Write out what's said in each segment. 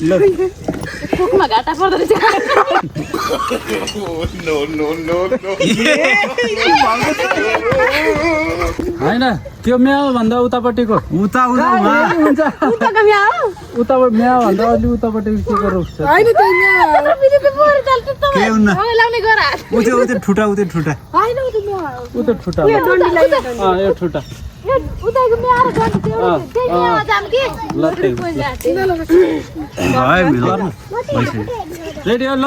ल कुकमा घाटा पर्दो रहेछ हैन त्यो म्याउ भन्दा उतापट्टिको उता उता हुन्छ उताको म्याउ उताबाट म्याउ भन्दा अलि उतापट्टि के गर्नु हुन्छ हैन त्यो म्याउ फेरि त पोर चल्छ त के हुन्न मलाई लाउने गर उते उते ठुटा उते ठुटा हैन उता म्याउ उता ठुटा यो डन्डीलाई यो ठुटा यो उताको म्याउ र डन्डी त्यो त्यही म्याउ जाम कि ल भाइ मिल रेडी हो ल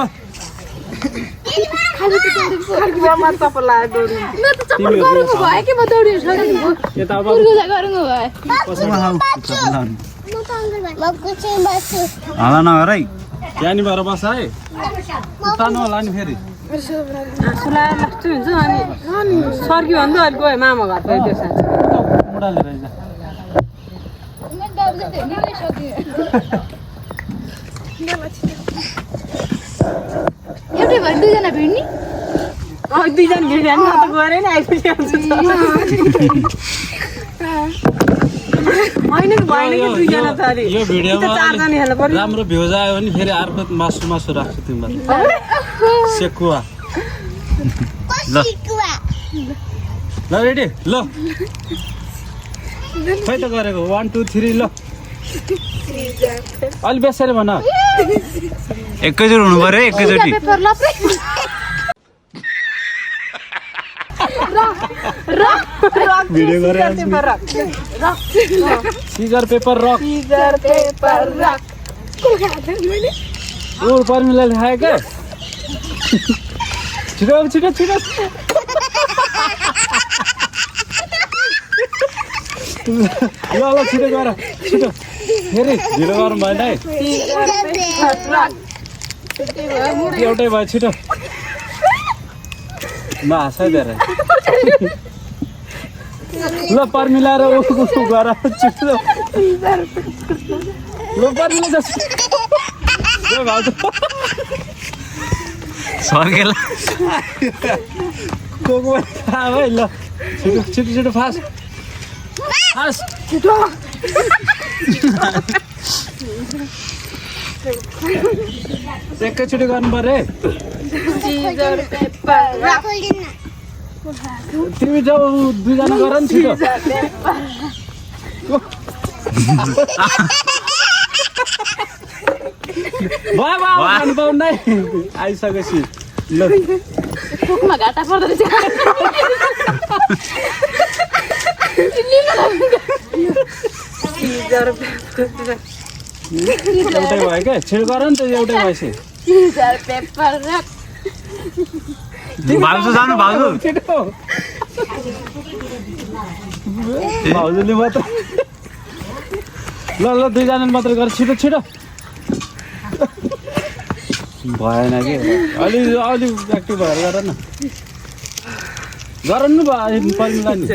खाली त मा चप्पल लाएर दौडी म त चप्पल गरौँ भयो कि म दौडिन सक्दिन यता अब पुर्गुजा गरौँ भयो हाला नगर है त्यहाँनिर भएर बस है तान्नु होला नि फेरि सुला लास्ट हुन्छ अनि सर्क्यो भने त अहिले गयो मामा घर गयो त्यो साँच्चै मुडाले रहेछ एउटै भएर दुईजना भिड्ने दुईजना भिड्यो भने म त गएरै नि आइपुगिहाल्छु होइन कि भएन कि दुईजना त अरे यो भिडियोमा चारजना हेर्नु पर्यो राम्रो भ्युज आयो भने फेरि अर्को मासु राख्छु तिमीलाई सेकुवा ल ल रेडी ल खै त गरेको 1 2 3 ल अलि बेसरी भन एकैचोटि हुनु पर्यो है एकैचोटि पेपर लपे भिडियो गरेर scissor paper rock scissor paper rock ऊ पर्मिलाले खायो क्या छिटो छिटो छिटो ल ल छिटो गर छिटो फेरि ढिलो गरौँ भएन है एउटै भयो छिटो म हाँसै दिएर ल पर्मिलाएर ऊ गर छिटो ल पर्मिला भाउजू सर्केला कोको है ल छिटो छिटो छिटो फास्ट फास्ट छिटो एकैचोटि गर्नु पर्यो है सिजर पेपर रक तिमी जाऊ दुईजना गर नि छिटो भयो भयो पाउनु नै आइसकेपछि ल कुकमा घाटा पर्दो रहेछ सिजर पेपर एउटै भयो क्या छिटो गर नि त एउटै भएपछि सिजर पेपर रक भाउजू जानु भाउजू छिटो भाउजूले मात्र ल ल दुईजना मात्रै गर छिटो छिटो भएन कि अलि अलि एक्टिभ भएर गर न गरौँ न भयो पर्मिला नि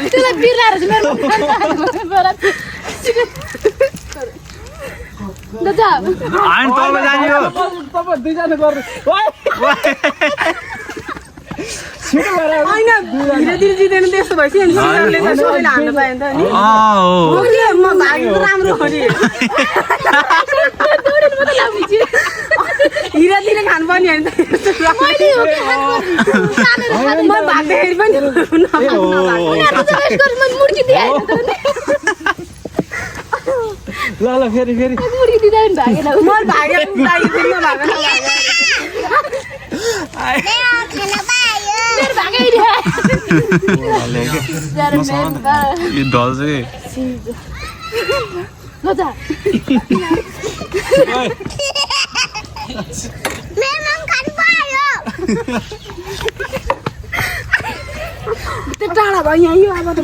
त्यसलाई बिर्लाएर चाहिँ मेरो दादा आइन तल जाने हो तपाईँ दुईजना गर्नु छिटो गर होइन धीरे धीरे जिँदैन त्यस्तो भएपछि अनि सिजरले त सबैलाई हान्नु पायो नि त नि हो म भाग्नु त राम्रो हो नि हिरातिर खानु पर्ने होइन म भाग्दाखेरि पनि ल ल फेरि फेरि मुर्गी दिँदा पनि भागेन म भागेर उताइदिनु म भागेर मेरो भागैदिए यो ढल्छ कि गजा त्यो टाढा भयो यहाँ यो अब त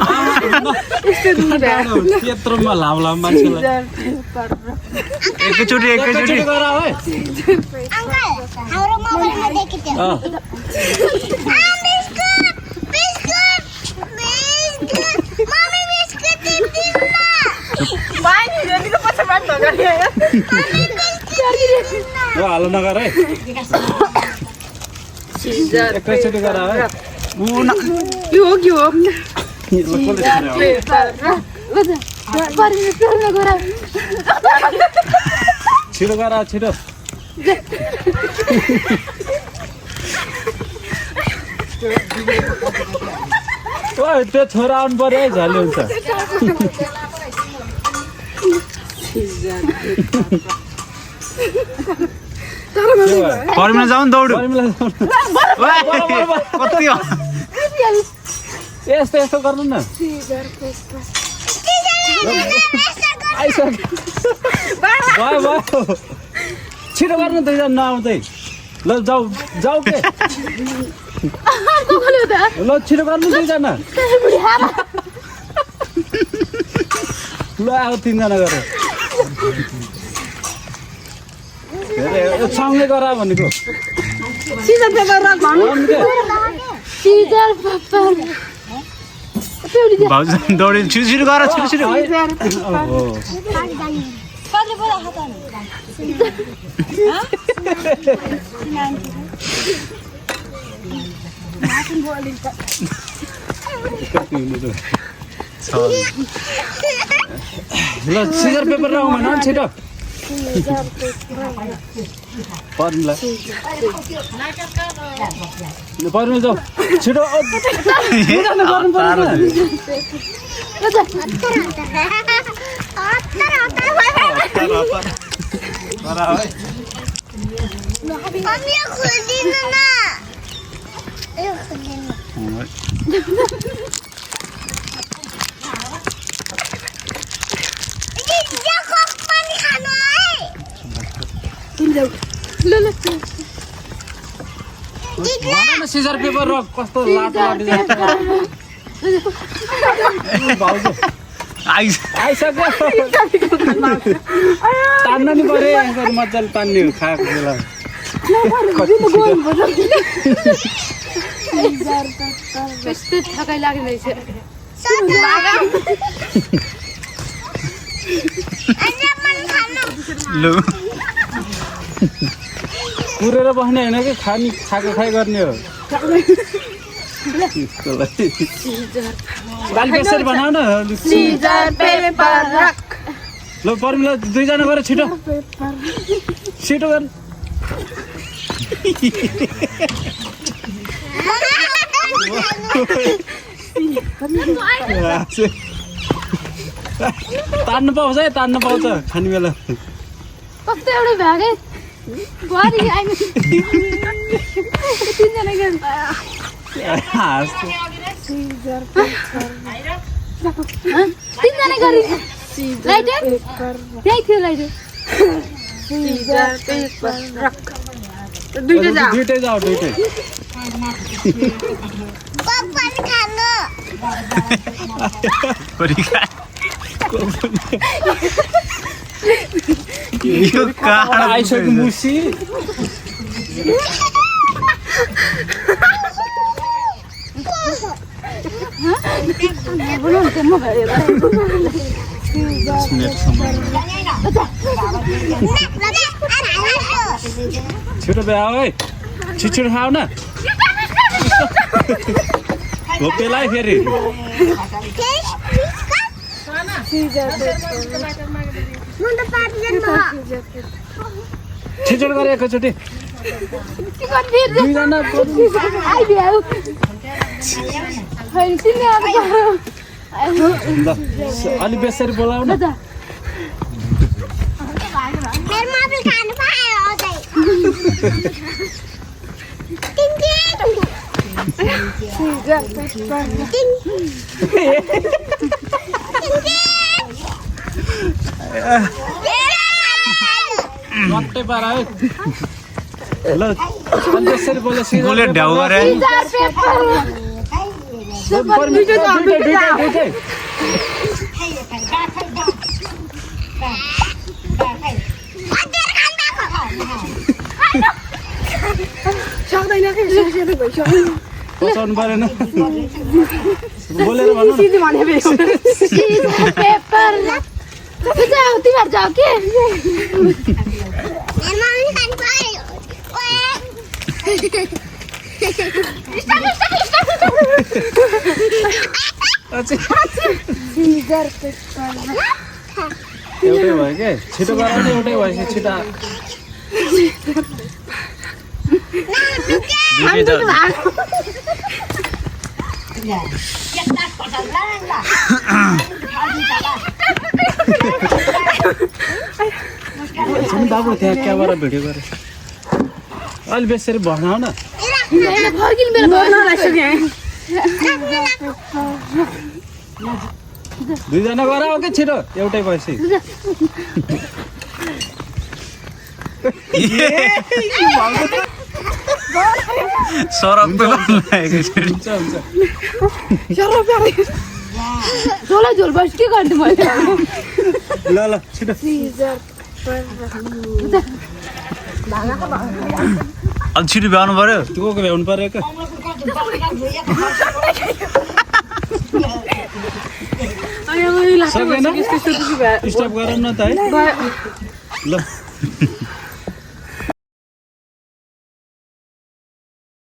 यस्तो दूर भयो त्यत्रोमा लामो लामो मान्छेलाई एकैचोटि एकैचोटि गर है हाम्रो मोबाइलमा देखेको थियो मम्मी बिस्कुट भाइ नि रेडीको पछाडि ढगले हाल्नु नगर है सिजर एकैचोटि गर है यो हो के हो छिटो गर छिटो ओए त्यो छोरा आउनु पर्यो है झ्याले हुन्छ परमिला जाऊ न दौड कति हो यस्तो यस्तो गर्नु न आइसक्यो भयो भयो छिटो गर्नु दुईजना नआउँदै ल जाऊ जाऊ के ल छिटो गर्नु दुईजना ल आऊ तिनजना गरेर सँगै गर भनेको सिजन पेपर रक भन्नु भाउजू दौडी छिटो छिटो गर छिटो छिटो ल सिजर पेपर राउ भन छिटो पर्नुला जाऊ छिटो सिजर पेपर र कस्तो लाट लाटी जान्छ भाउजू आइसक्यो तान्न नि पऱ्यो यहाँको मजाले तान्ने खाएको बेला कस्तो थकाइ लाग्दैछ लु पुरेर बस्ने होइन कि खाएको खाइ गर्ने हो दाल बेसरी बनाऊ न सिजर पेपर रक ल पर्मिला दुईजना गएर छिटो छिटो गर तान्नु पाउँछ है तान्नु पाउँछ खाने बेला कस्तो एउटा भ्यागे बुहारी आइनु तिनजना गएर तिनजना गरी लाइटर त्यही थियो लाइटर सिजर पेपर रक दुईटै जाऊ दुईटै यो कहाँ आइसक्यो मुसी छिटो भ्याऊ है छिटो खाऊ न घोपेलाई फेरि छिटो गर एकैचोटि दुईजना अलि बेसरी बोलाऊ न मट्टै पारा है ल बेसरी बोले गोले ढ्याउ गरे दुईटै बचाउनु परेन बोलेर भन्नु पेपर तिमीहरू जाऊ के एउटै भयो के छिटो गर नि एउटै भएछ छिटो बाबु त्यहाँ क्यामेरा भिडियो गरे अलि बेसरी भनाउ न दुईजना गर हो कि छिटो एउटै भएपछि सरप लागेको छ हुन्छ हुन्छ झोला झोल बस के गर्नु मैले ल ल छिटो अब छिटो भ्याउनु पर्यो तँ को भ्याउनु पर्यो क्या सकेन स्टप गरौँ न त है ल